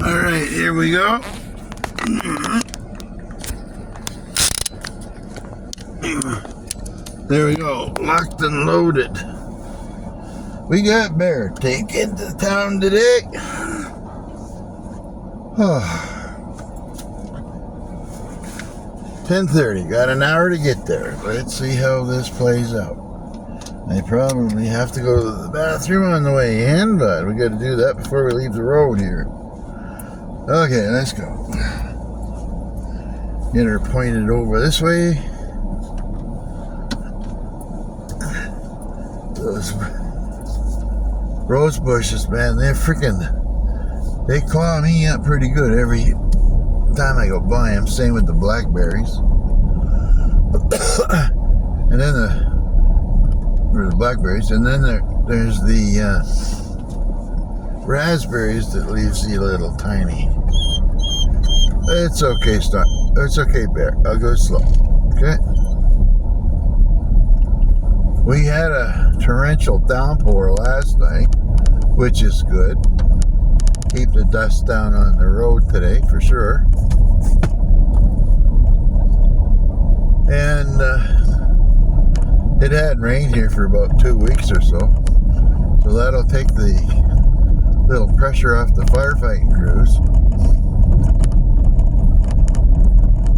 Alright, here we go. There we go, locked and loaded. We got bear taken to town today. 10:30, got an hour to get there. Let's see how this plays out. I probably have to go to the bathroom on the way in, but we got to do that before we leave the road here. Okay, let's go. Get her pointed over this way. Those rose bushes, man, they claw me up pretty good every time I go by them. Same with the blackberries. And then the blackberries, and then there's the raspberries that leaves you a little tiny. It's okay, it's okay, bear. I'll go slow. Okay. We had a torrential downpour last night, which is good. Keep the dust down on the road today for sure. And it hadn't rained here for about 2 weeks or so. So that'll take the little pressure off the firefighting crews.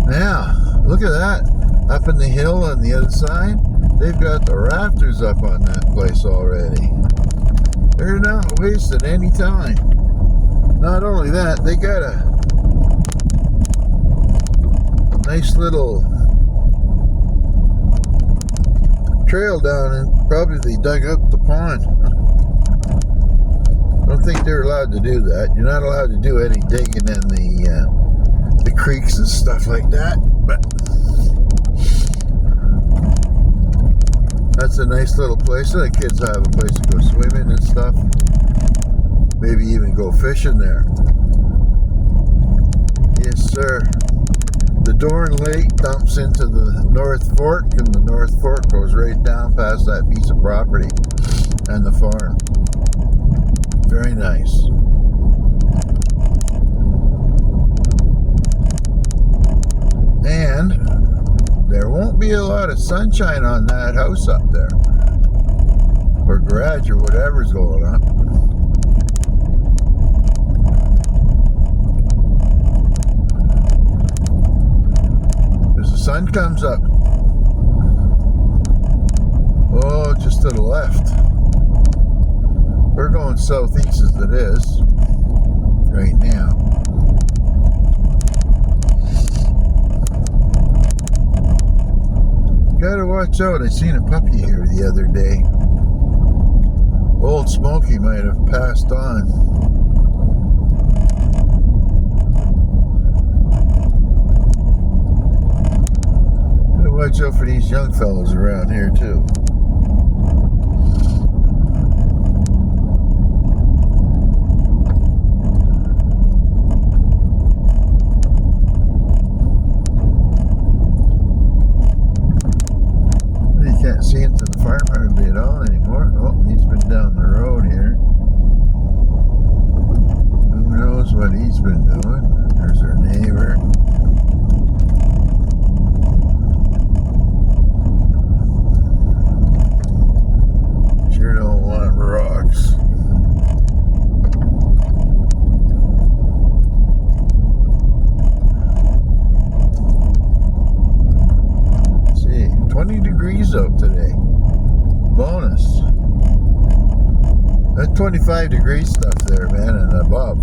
Now, look at that. Up in the hill on the other side, they've got the rafters up on that place already. They're not wasting any time. Not only that, they got a nice little trail down, and probably they dug up the pond. I don't think they're allowed to do that. You're not allowed to do any digging in the creeks and stuff like that, but that's a nice little place. So the kids have a place to go swimming and stuff. Maybe even go fishing there. Yes, sir. The Dorn Lake dumps into the North Fork, and the North Fork goes right down past that piece of property and the farm. Very nice. And there won't be a lot of sunshine on that house up there, or garage, or whatever's going on. Sun comes up. Oh, just to the left. We're going southeast as it is right now. Gotta watch out. I seen a puppy here the other day. Old Smokey might have passed on. Watch out for these young fellows around here too. You can't see into the farm hardly at all anymore. Oh, he's been down the road here. Who knows what he's been doing? There's our neighbor. Out today. Bonus. That 25 degree stuff there, man, and above.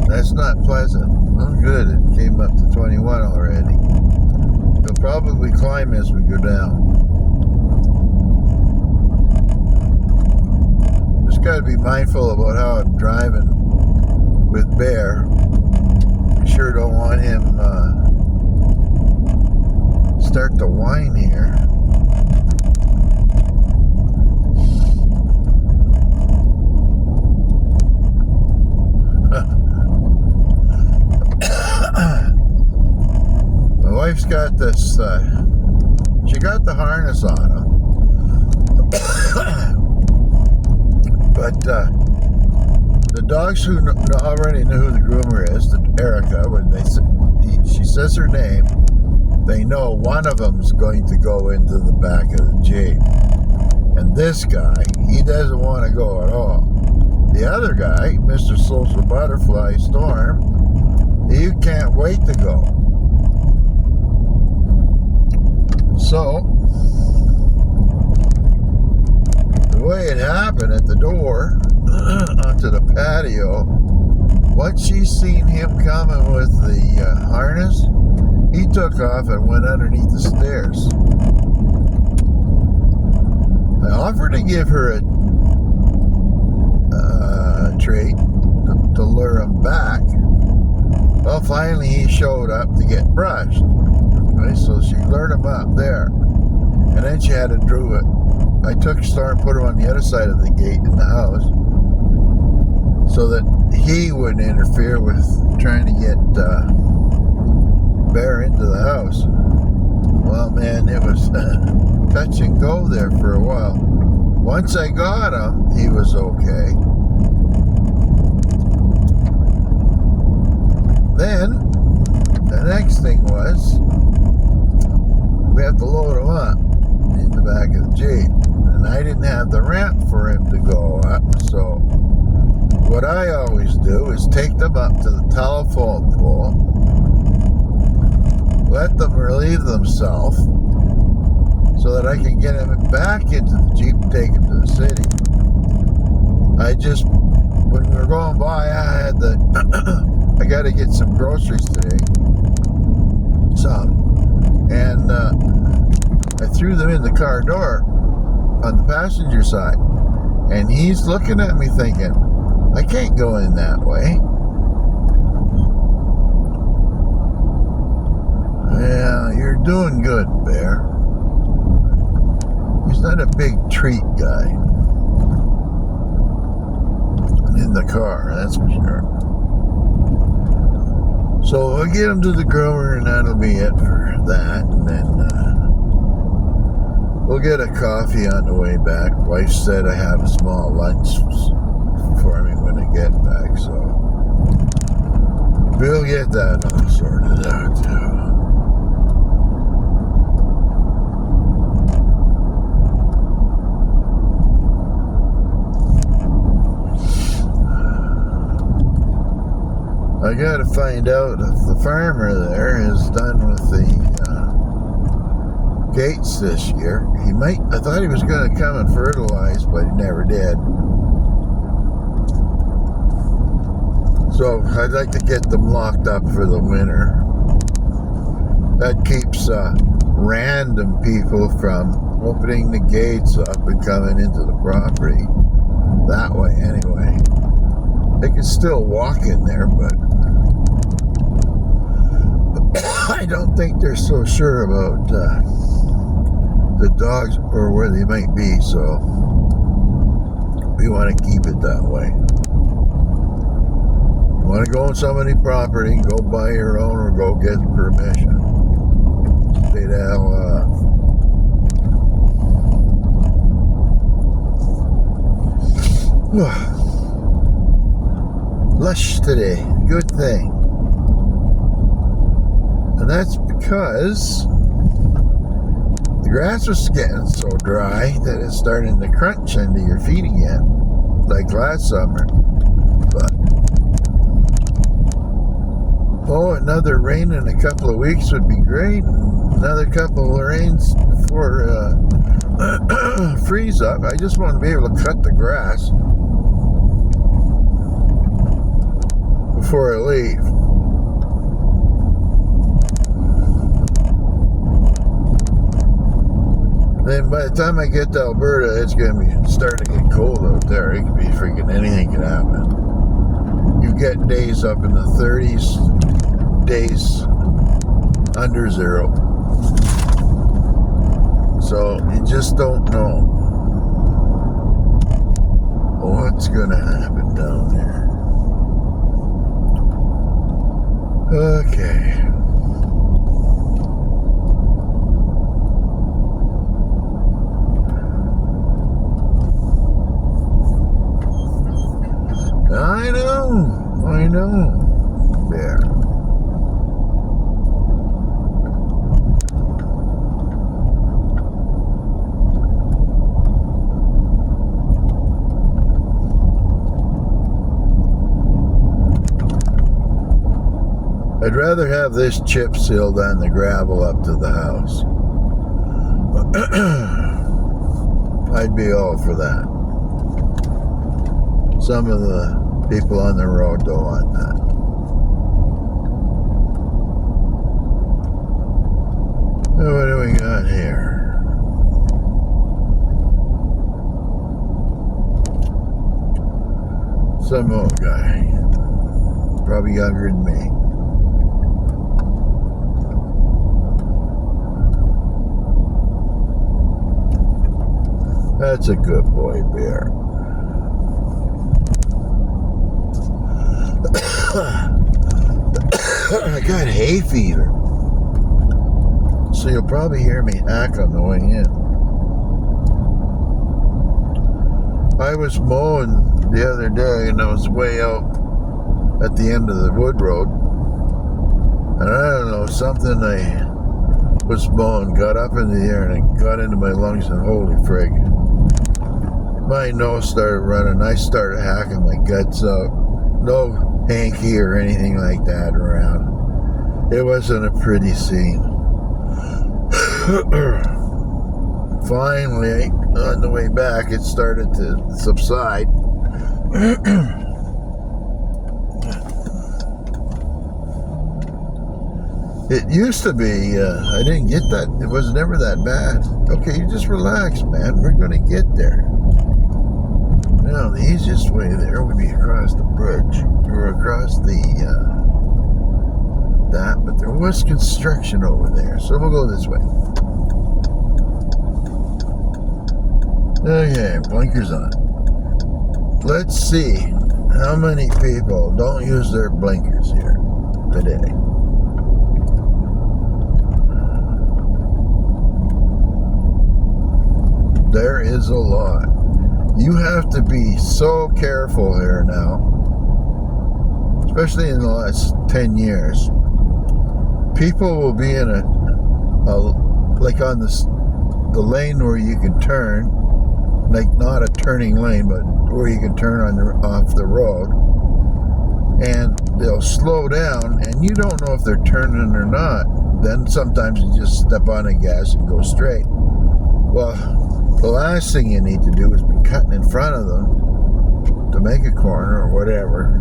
That's not pleasant. Oh, good. It came up to 21 already. It'll probably climb as we go down. Just got to be mindful about how I'm driving with Bear. We sure don't want him start to whine here. My wife's got this, she got the harness on him, but the dogs who already know who the groomer is, Erica, when she says her name, they know one of them's going to go into the back of the Jeep. And this guy, he doesn't want to go at all. The other guy, Mr. Social Butterfly Storm, he can't wait to go. So, the way it happened at the door onto the patio, once she seen him coming with the harness, he took off and went underneath the stairs. I offered to give her a treat to lure him back. Well, finally he showed up to get brushed. Right, so she lured him up there, and then she had to do it. I took Storm, put her on the other side of the gate in the house, so that he wouldn't interfere with trying to get Bear into the house. Well, man, it was touch and go there for a while. Once I got him, he was okay. Then, the next thing was, we have to load him up in the back of the Jeep. And I didn't have the ramp for him to go up, so what I always do is take them up to the telephone pole, let them relieve themselves, so that I can get him back into the Jeep and take him to the city. When we were going by, I got to get some groceries today. And I threw them in the car door on the passenger side. And he's looking at me thinking, I can't go in that way. Yeah, you're doing good, Bear. He's not a big treat guy in the car, that's for sure. So I'll get him to the groomer, and that'll be it for that. And then we'll get a coffee on the way back. Wife said I have a small lunch for me when I get back, so we'll get that all sorted out too. I gotta find out if the farmer there is done with the gates this year. I thought he was gonna come and fertilize, but he never did. So I'd like to get them locked up for the winter. That keeps random people from opening the gates up and coming into the property. That way anyway. They can still walk in there, but I don't think they're so sure about the dogs or where they might be, so we want to keep it that way. You want to go on somebody's property, go buy your own or go get permission. Stay the hell lush today, good thing. And that's because the grass was getting so dry that it's starting to crunch into your feet again, like last summer. But another rain in a couple of weeks would be great. Another couple of rains before freeze up. I just want to be able to cut the grass before I leave. Then by the time I get to Alberta, it's going to be starting to get cold out there. It could be freaking anything can happen. You get days up in the 30s, days under zero. So you just don't know what's going to happen down there. Okay. I know. Bear. I'd rather have this chip seal than the gravel up to the house. I'd be all for that. Some of the people on the road don't want that. What do we got here? Some old guy. Probably younger than me. That's a good boy, Bear. I got hay fever. So you'll probably hear me hack on the way in. I was mowing the other day and I was way out at the end of the wood road. And I don't know, something I was mowing got up in the air and it got into my lungs and holy frig. My nose started running. I started hacking my guts out. No hanky or anything like that around. It wasn't a pretty scene. Finally, on the way back, it started to subside. It used to be, I didn't get that. It was never that bad. Okay, you just relax, man. We're going to get there. Now, the easiest way there would be across the bridge, or across but there was construction over there, so we'll go this way. Okay, blinkers on. Let's see how many people don't use their blinkers here today. There is a lot. You have to be so careful here now, especially in the last 10 years. People will be in like on the lane where you can turn, like not a turning lane, but where you can turn off the road, and they'll slow down, and you don't know if they're turning or not. Then sometimes you just step on the gas and go straight. Well, the last thing you need to do is be cutting in front of them to make a corner or whatever.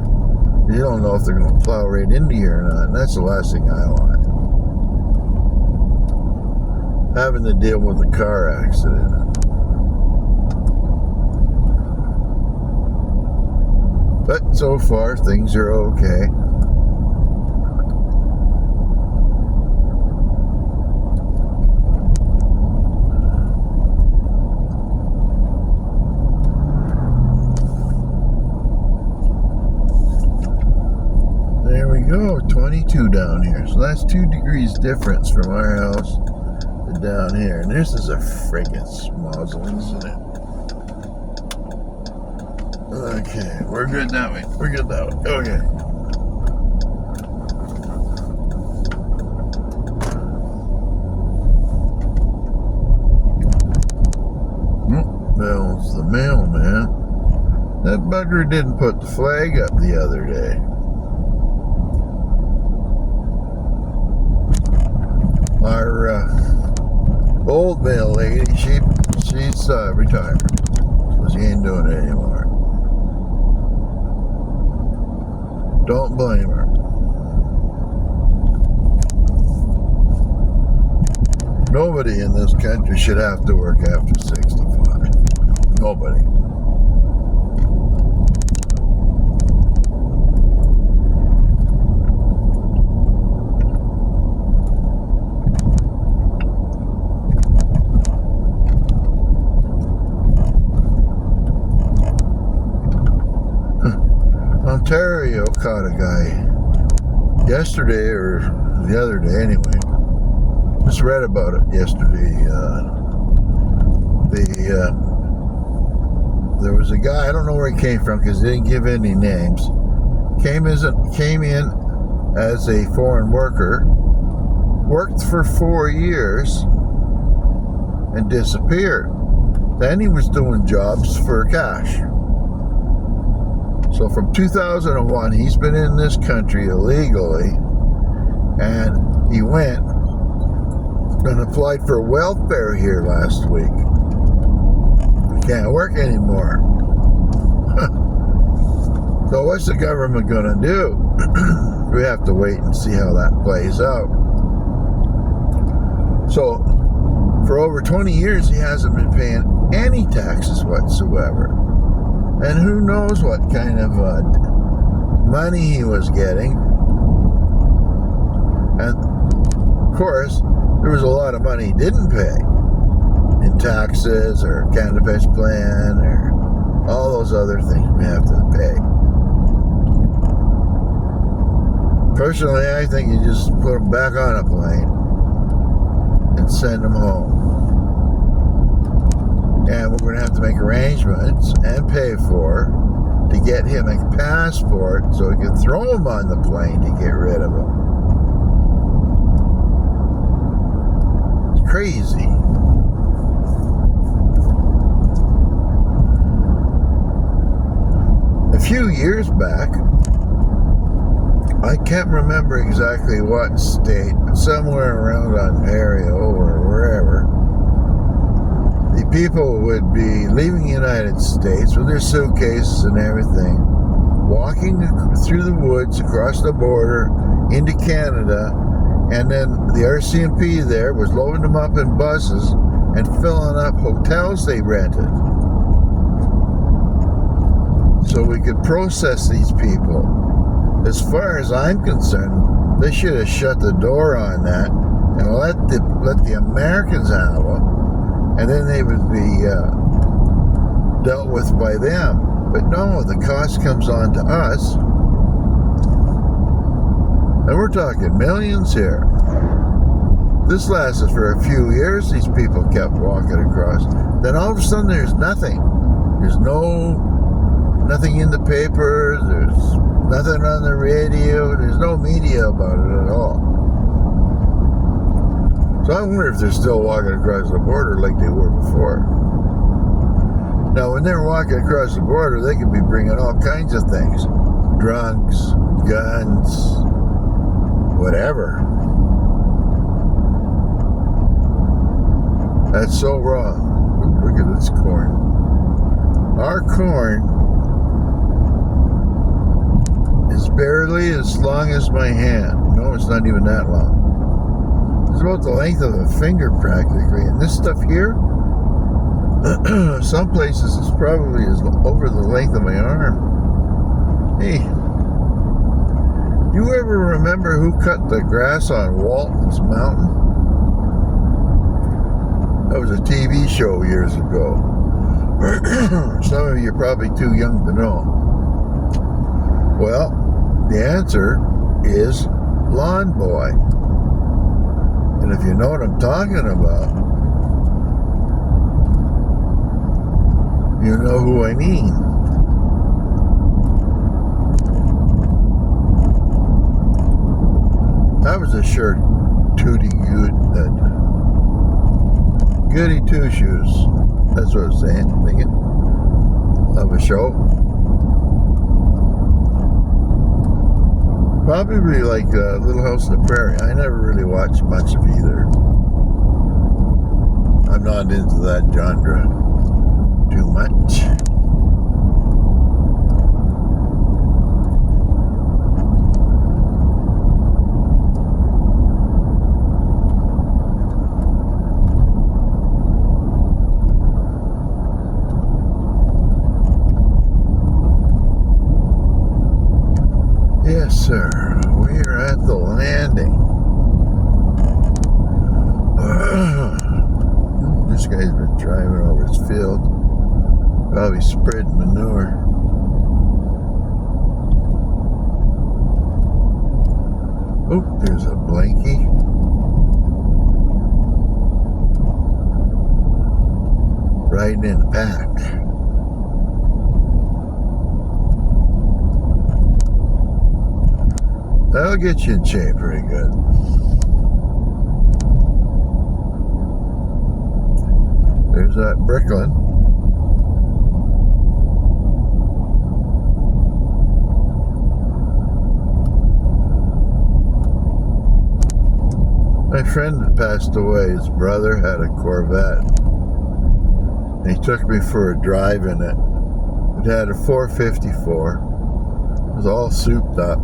You don't know if they're going to plow right into you or not, and that's the last thing I want. Having to deal with a car accident. But so far, things are okay. There we go, 22 down here. So that's 2 degrees difference from our house to down here. And this is a friggin' smozzle, isn't it? Okay, we're good that way. We're good that way. Okay. Bill's the mailman. That bugger didn't put the flag up the other day. Our old mail lady, she's retired, so she ain't doing it anymore. Don't blame her. Nobody in this country should have to work after 65. Nobody. Ontario caught a guy yesterday, or the other day anyway. Just read about it yesterday. there was a guy, I don't know where he came from because he didn't give any names, came in as a foreign worker, worked for 4 years, and disappeared. Then he was doing jobs for cash. So from 2001, he's been in this country illegally, and he went and applied for welfare here last week. He can't work anymore. So what's the government going to do? We have to wait and see how that plays out. So for over 20 years, he hasn't been paying any taxes whatsoever. And who knows what kind of money he was getting. And of course, there was a lot of money he didn't pay in taxes or Canada Pension Plan or all those other things we have to pay. Personally, I think you just put them back on a plane and send them home. And we're going to have to make arrangements and pay for to get him a passport so we can throw him on the plane to get rid of him. It's crazy. A few years back, I can't remember exactly what state, but somewhere around Ontario or wherever, the people would be leaving the United States with their suitcases and everything, walking through the woods across the border into Canada, and then the RCMP there was loading them up in buses and filling up hotels they rented. So we could process these people. As far as I'm concerned, they should have shut the door on that and let the Americans have them, and then they would be dealt with by them. But no, the cost comes on to us, and we're talking millions here. This lasted for a few years. These people kept walking across. Then all of a sudden, there's nothing. There's nothing in the paper. There's nothing on the radio. There's no media about it at all. So I wonder if they're still walking across the border like they were before. Now, when they're walking across the border, they could be bringing all kinds of things. Drugs, guns, whatever. That's so wrong. Look at this corn. Our corn is barely as long as my hand. No, it's not even that long. It's about the length of a finger practically. And this stuff here, some places it's probably over the length of my arm. Hey, do you ever remember who cut the grass on Walton's Mountain? That was a TV show years ago. Some of you are probably too young to know. Well, the answer is Lawn Boy. And if you know what I'm talking about, you know who I mean. That was a sure tooty goody two shoes. That's what I was saying, thinking of a show. Probably like Little House on the Prairie. I never really watched much of either. I'm not into that genre too much. Yes, sir. We are at the landing. This guy's been driving over his field. Probably spreading manure. Oh, there's a blankie. Riding in the pack. That'll get you in shape pretty good. There's that Bricklin. My friend that passed away, his brother had a Corvette. And he took me for a drive in it. It had a 454. It was all souped up.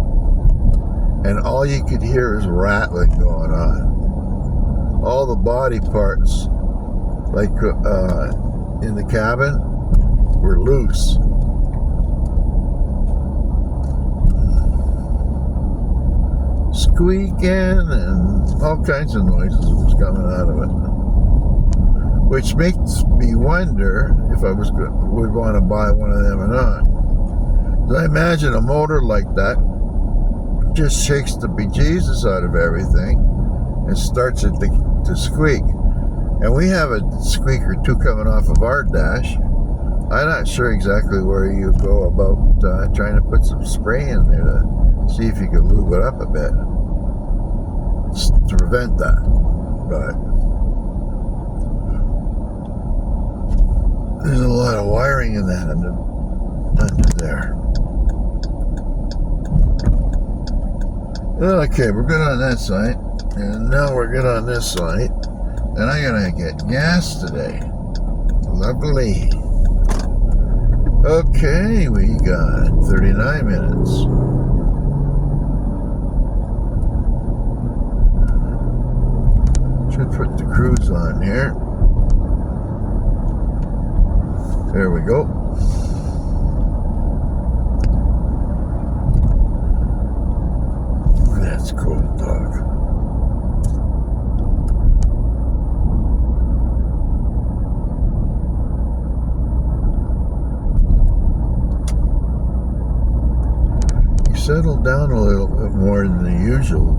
And all you could hear is rattling going on. All the body parts, like in the cabin, were loose. Squeaking and all kinds of noises was coming out of it, which makes me wonder if I would want to buy one of them or not. I imagine a motor like that just shakes the bejesus out of everything and starts it to squeak. And we have a squeak or two coming off of our dash. I'm not sure exactly where you go about trying to put some spray in there to see if you can lube it up a bit to prevent that. But there's a lot of wiring in that under there. Okay, we're good on that side. And now we're good on this side. And I'm gonna get gas today. Lovely. Okay, we got 39 minutes. Should put the cruise on here. There we go. That's cool, dog. Settled down a little bit more than the usual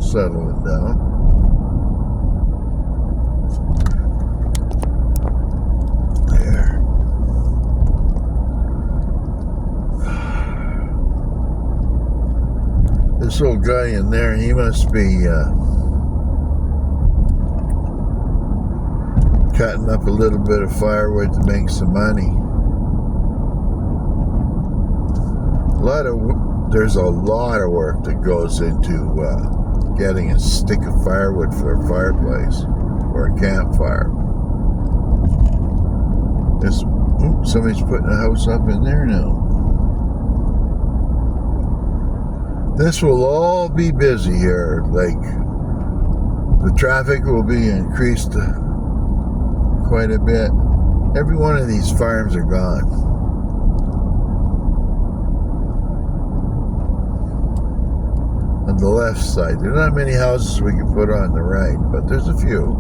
settling down. There. This old guy in there, he must be cutting up a little bit of firewood to make some money. There's a lot of work that goes into getting a stick of firewood for a fireplace or a campfire. Somebody's putting a house up in there now. This will all be busy here. Like, the traffic will be increased quite a bit. Every one of these farms are gone. On the left side, there are not many houses we can put on the right, but there's a few.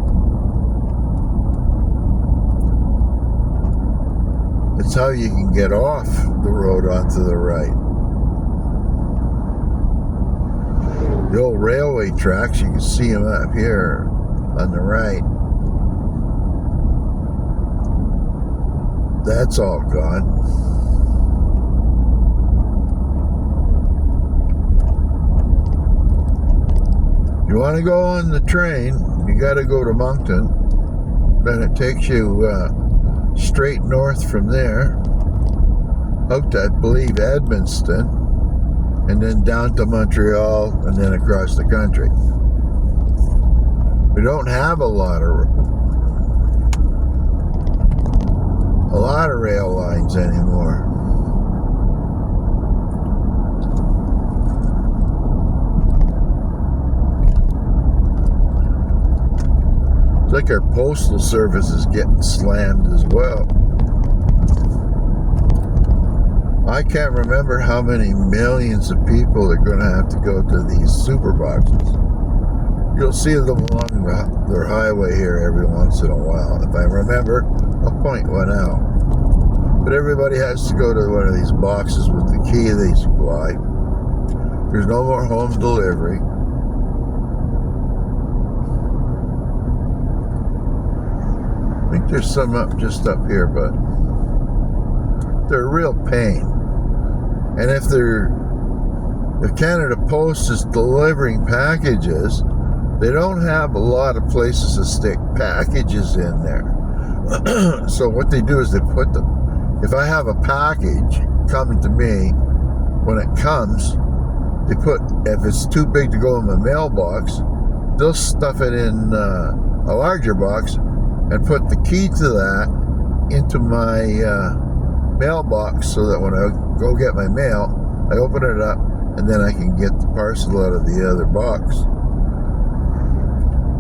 It's how you can get off the road onto the right. The old railway tracks, you can see them up here on the right. That's all gone. You want to go on the train, you got to go to Moncton. Then it takes you straight north from there, out to, I believe, Edmundston, and then down to Montreal, and then across the country. We don't have a lot of rail lines anymore. It's like our postal service is getting slammed as well. I can't remember how many millions of people are going to have to go to these super boxes. You'll see them along their highway here every once in a while. If I remember, I'll point one out. But everybody has to go to one of these boxes with the key they supply. There's no more home delivery. I think there's some just up here, but they're a real pain. And if they're if Canada Post is delivering packages, they don't have a lot of places to stick packages in there. So what they do is they put them, if I have a package coming to me, when it comes, they put, if it's too big to go in my mailbox, they'll stuff it in a larger box and put the key to that into my mailbox, so that when I go get my mail, I open it up and then I can get the parcel out of the other box.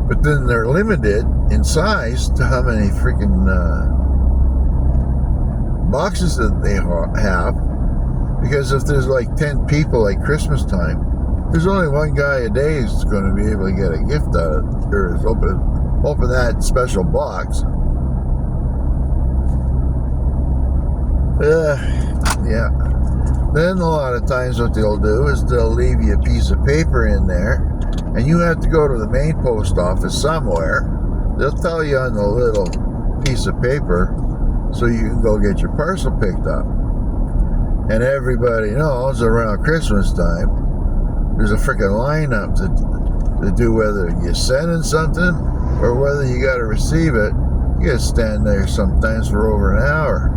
But then they're limited in size to how many freaking boxes that they have. Because if there's like 10 people, like Christmas time, there's only one guy a day who's going to be able to get a gift out of it, or is open that special box. Yeah. Then a lot of times what they'll do is they'll leave you a piece of paper in there, and you have to go to the main post office somewhere. They'll tell you on the little piece of paper so you can go get your parcel picked up. And everybody knows around Christmas time, there's a freaking lineup to do whether you're sending something or whether you got to receive it. You got to stand there sometimes for over an hour.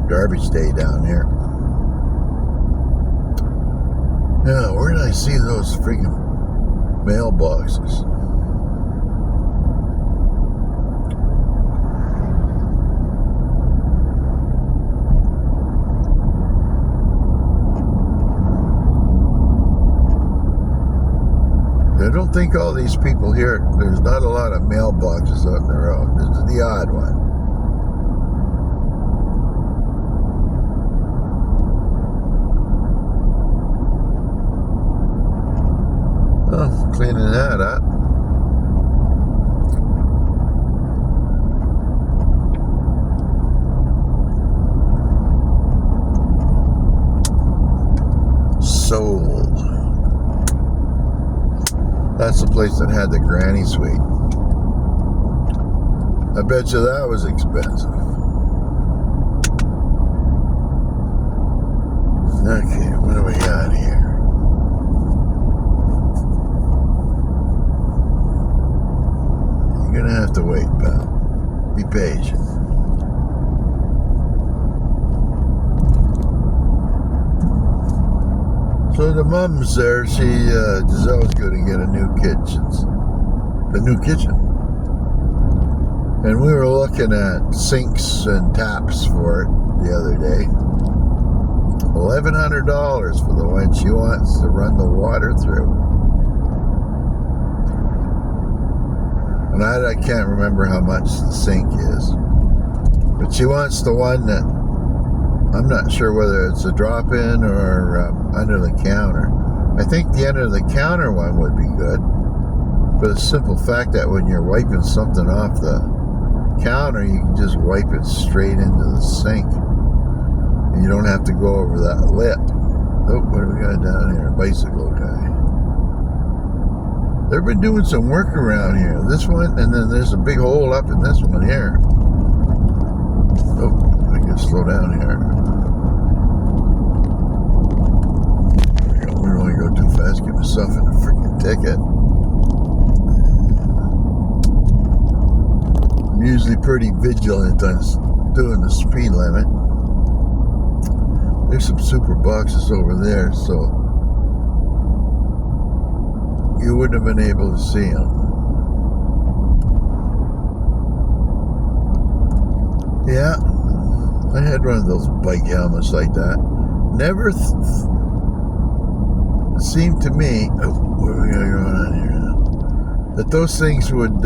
Garbage day down here. Yeah, where did I see those freaking mailboxes? I don't think all these people here, there's not a lot of mailboxes out in the road. There's the odd one. Oh, cleaning that up. Sold. That's the place that had the granny suite. I bet you that was expensive. Okay, what do we got here? You're gonna have to wait, pal. Be patient. So the mom's there. Giselle's going to get a new kitchen. And we were looking at sinks and taps for it the other day. $1,100 for the one she wants to run the water through. And I can't remember how much the sink is. But she wants the one that, I'm not sure whether it's a drop-in or under the counter. I think the under the counter one would be good. But the simple fact that when you're wiping something off the counter, you can just wipe it straight into the sink. And you don't have to go over that lip. Oh, what do we got down here? A bicycle guy. They've been doing some work around here. This one, and then there's a big hole up in this one here. Oh, I can slow down here. We don't want to go too fast, get myself in a freaking ticket. I'm usually pretty vigilant on doing the speed limit. There's some super boxes over there, so you wouldn't have been able to see them. Yeah, I had one of those bike helmets like that. Never seemed to me, what are we going on here now? That those things would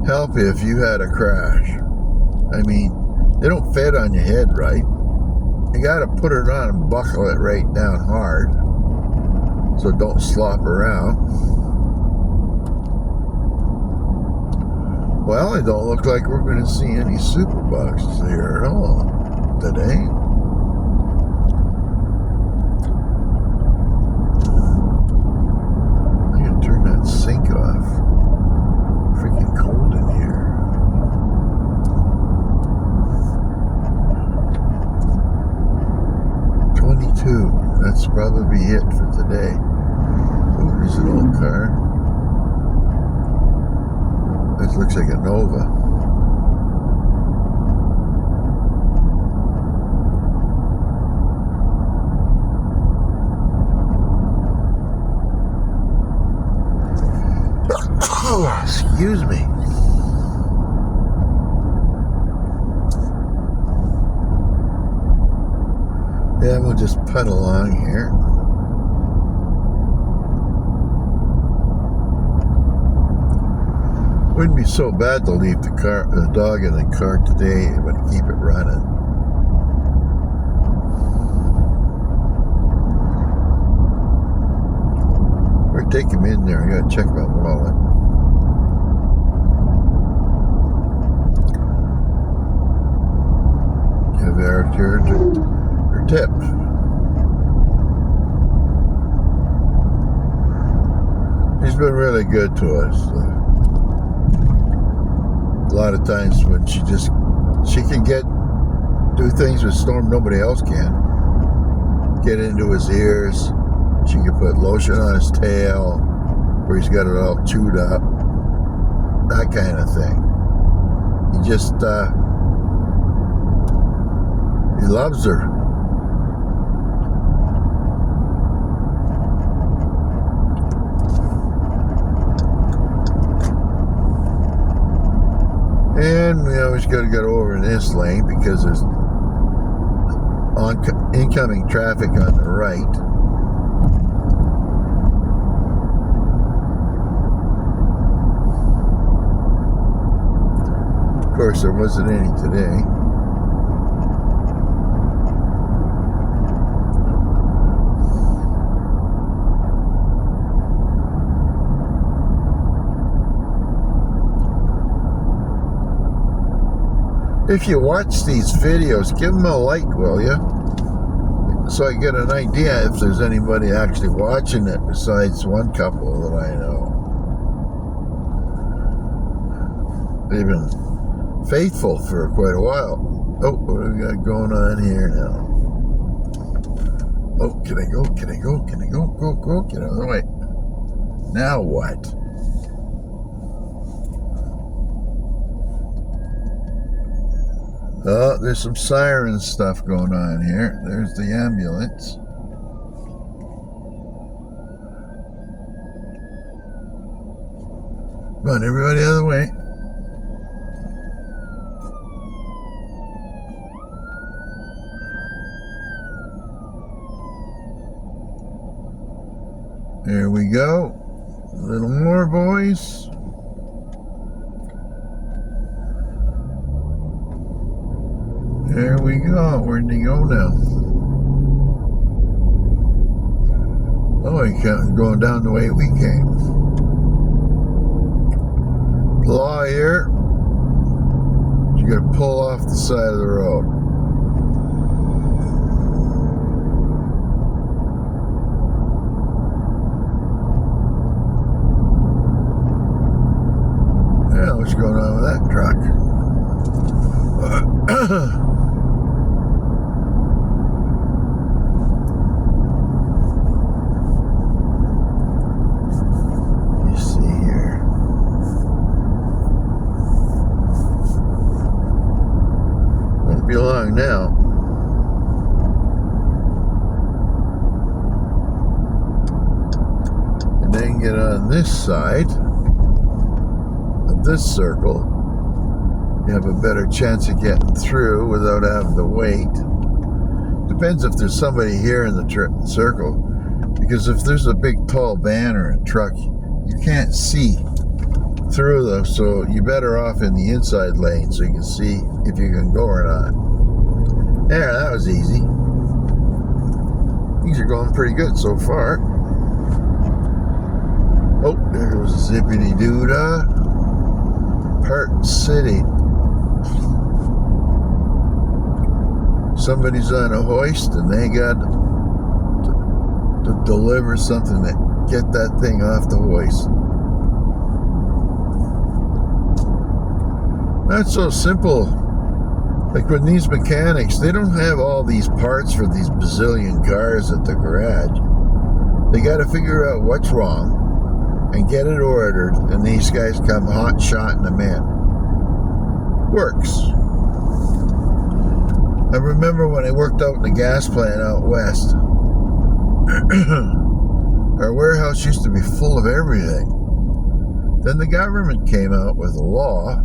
help you if you had a crash. I mean, they don't fit on your head right. You got to put it on and buckle it right down hard, so don't slop around. Well, it don't look like we're going to see any super boxes here at all today. I'm going to turn that sink off. Freaking cold in here. probably be it for today. Ooh, there's an old car. This looks like a Nova. Oh, excuse me. Yeah, we'll just putt along here. Wouldn't be so bad to leave the dog in the car today, but keep it running. Or take him in there. I gotta check my wallet. Give her her tip. He's been really good to us. A lot of times when she can do things with Storm nobody else can. Get into his ears. She can put lotion on his tail where he's got it all chewed up. That kind of thing. He just he loves her. And we always got to get over in this lane because there's incoming traffic on the right. Of course, there wasn't any today. If you watch these videos, give them a like, will you? So I get an idea if there's anybody actually watching it besides one couple that I know. They've been faithful for quite a while. Oh, what do we got going on here now? Oh, can I go? Can I go? Can I go? Go. Get out of the way. Now what? Oh, there's some siren stuff going on here. There's the ambulance. Come on, everybody out of the way. There we go. A little more, boys. There we go. Where'd he go now? Oh, he kept going down the way we came. The law here, you gotta pull off the side of the road. Yeah, what's going on with that truck? Be long now. And then get on this side of this circle. You have a better chance of getting through without having to wait. Depends if there's somebody here in the circle. Because if there's a big tall van or a truck, you can't see through them, so you're better off in the inside lane so you can see if you can go or not. There, that was easy. Things are going pretty good so far. Oh, there goes Zippity Doodah. Park City. Somebody's on a hoist and they got to deliver something to get that thing off the hoist. Not so simple Like when these mechanics, they don't have all these parts for these bazillion cars at the garage. They got to figure out what's wrong and get it ordered, and these guys come hot shotting them in. Works. I remember when I worked out in the gas plant out west, our warehouse used to be full of everything. Then the government came out with a law,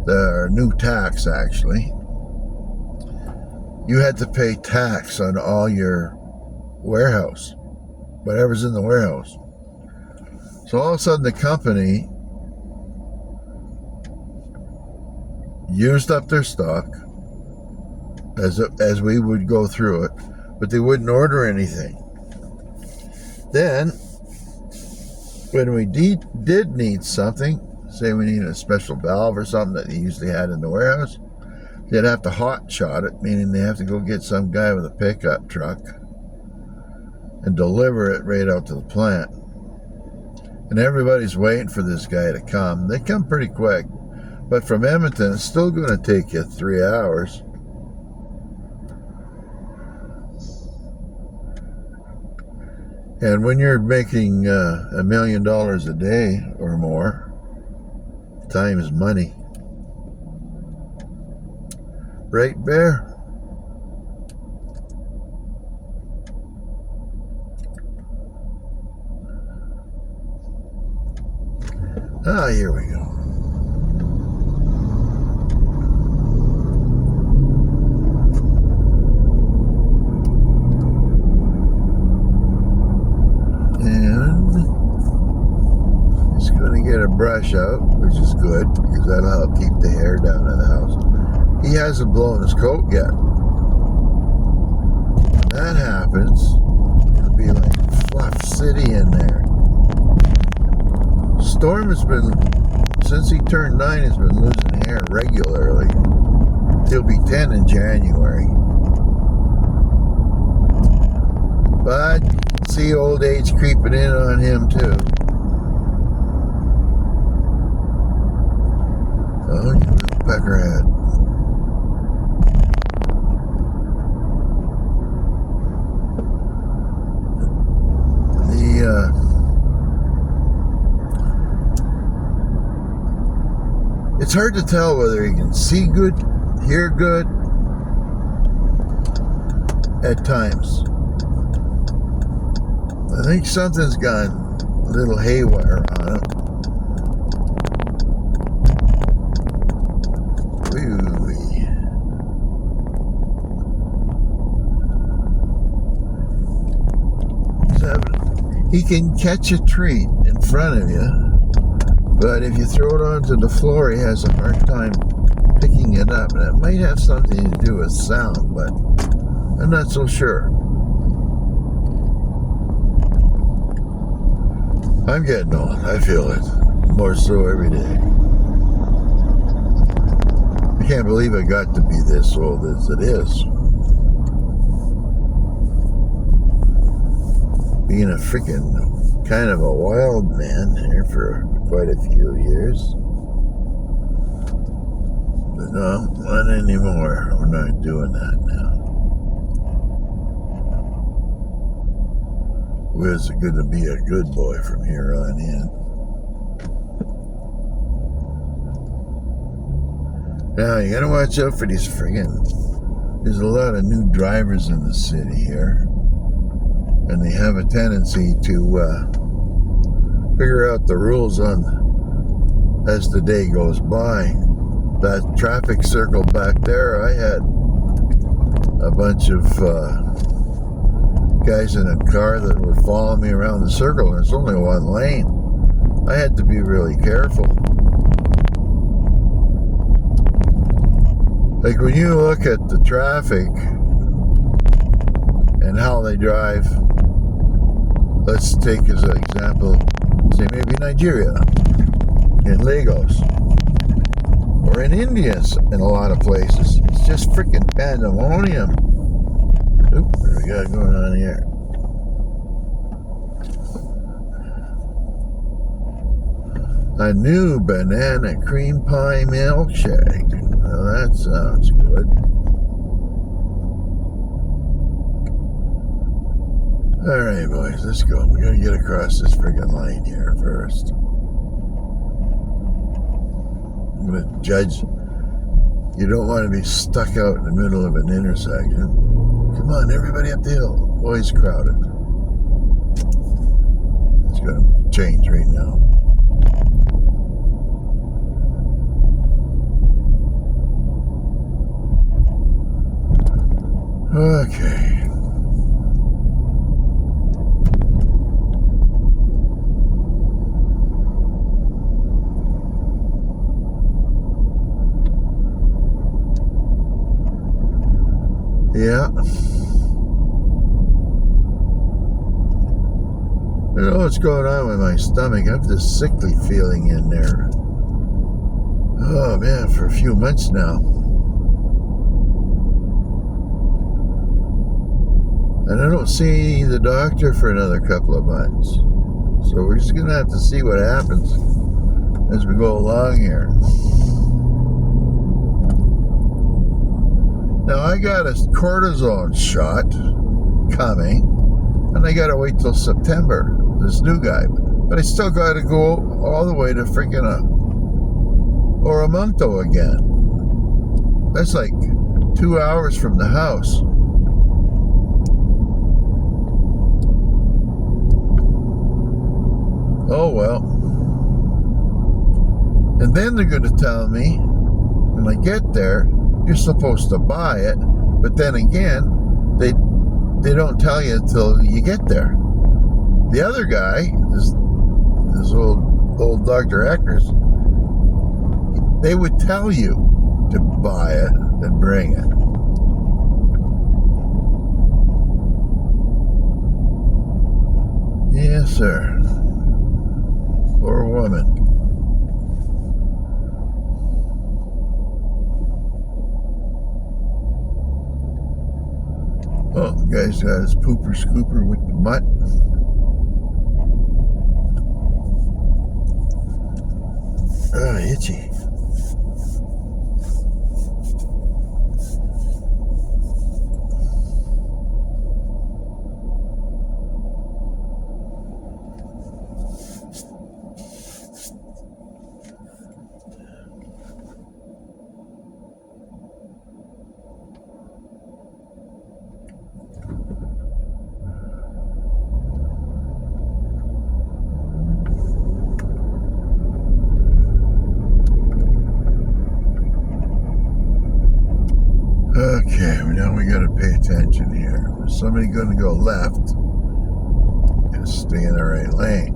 the new tax actually. You had to pay tax on all your warehouse, whatever's in the warehouse. So all of a sudden the company used up their stock as we would go through it, but they wouldn't order anything. Then when we did need something, say we needed a special valve or something that they usually had in the warehouse, they'd have to hot shot it, meaning they have to go get some guy with a pickup truck and deliver it right out to the plant. And everybody's waiting for this guy to come. They come pretty quick, but from Edmonton, it's still going to take you 3 hours. And when you're making $1 million a day or more, time is money. Right, Bear? Ah, here we go. And he's going to get a brush out, which is good, because that'll help keep the hair down in the house. He hasn't blown his coat yet. When that happens, it'll be like Fluff City in there. Storm has been, since he turned 9, has been losing hair regularly. He'll be 10 in January. But you can see old age creeping in on him too. Oh, you little peckerhead. It's hard to tell whether he can see good, hear good at times. I think something's gone a little haywire on him. He can catch a treat in front of you, but if you throw it onto the floor, he has a hard time picking it up. And it might have something to do with sound, but I'm not so sure. I'm getting old. I feel it. More so every day. I can't believe I got to be this old as it is. Being a freaking kind of a wild man here for quite a few years. But no, not anymore. We're not doing that now. It's going to be a good boy from here on in. Now, you gotta watch out for these friggin'... There's a lot of new drivers in the city here. And they have a tendency to figure out the rules on as the day goes by. That traffic circle back there, I had a bunch of guys in a car that were following me around the circle, and it's only one lane. I had to be really careful. Like when you look at the traffic and how they drive, let's take as an example, say maybe Nigeria, in Lagos, or in India in a lot of places. It's just freaking pandemonium. Oop, what do we got going on here? A new banana cream pie milkshake. Well, that sounds good. Alright, boys, let's go. We gotta get across this friggin' line here first. I'm gonna judge. You don't want to be stuck out in the middle of an intersection. Come on, everybody up the hill. Boys crowded. It's gonna change right now. Okay. Yeah. I don't know what's going on with my stomach. I have this sickly feeling in there. Oh man, for a few months now. And I don't see the doctor for another couple of months. So we're just going to have to see what happens as we go along here. Now, I got a cortisone shot coming, and I got to wait till September, this new guy. But I still got to go all the way to freaking Oramonto again. That's like 2 hours from the house. Oh, well. And then they're going to tell me, when I get there, you're supposed to buy it, but then again, they don't tell you until you get there. The other guy, this old Dr. Eckers, they would tell you to buy it and bring it. Yes, sir. Or a woman. Oh, the guy's got his pooper scooper with the mutt. Oh, itchy. Okay, now we gotta pay attention here. Is somebody gonna go left and stay in the right lane?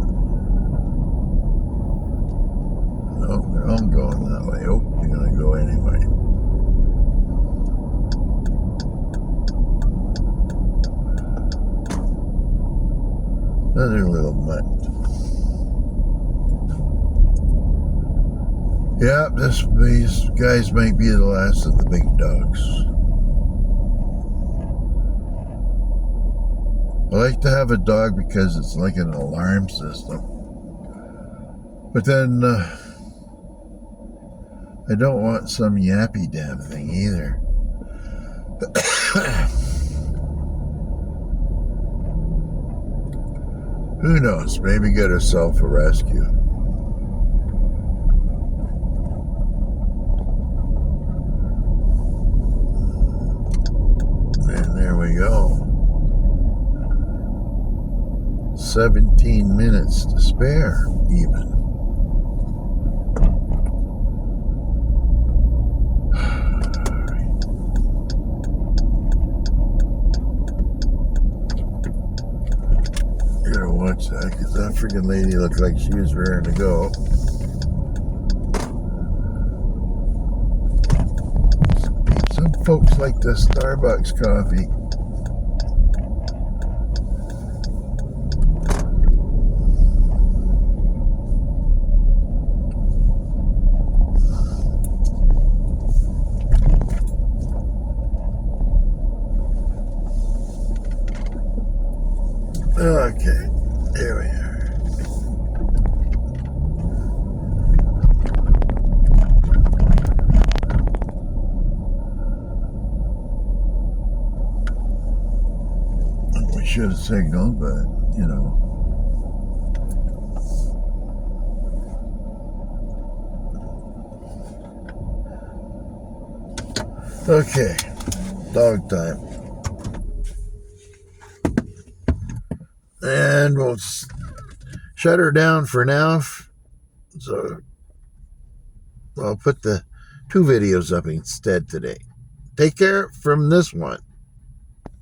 No, they're all going that way. Oh, they're gonna go anyway. Another little mutt. Yeah, these guys might be the last of the big dogs. I like to have a dog because it's like an alarm system. But then, I don't want some yappy damn thing either. Who knows? Maybe get herself a rescue. And there we go. 17 minutes to spare, even. You gotta watch that, because that freaking lady looked like she was raring to go. Some folks like the Starbucks coffee. Okay, here we are. should have signaled, but, you know. Okay, dog time. And we'll shut her down for now. So I'll put the 2 videos up instead today. Take care from this one.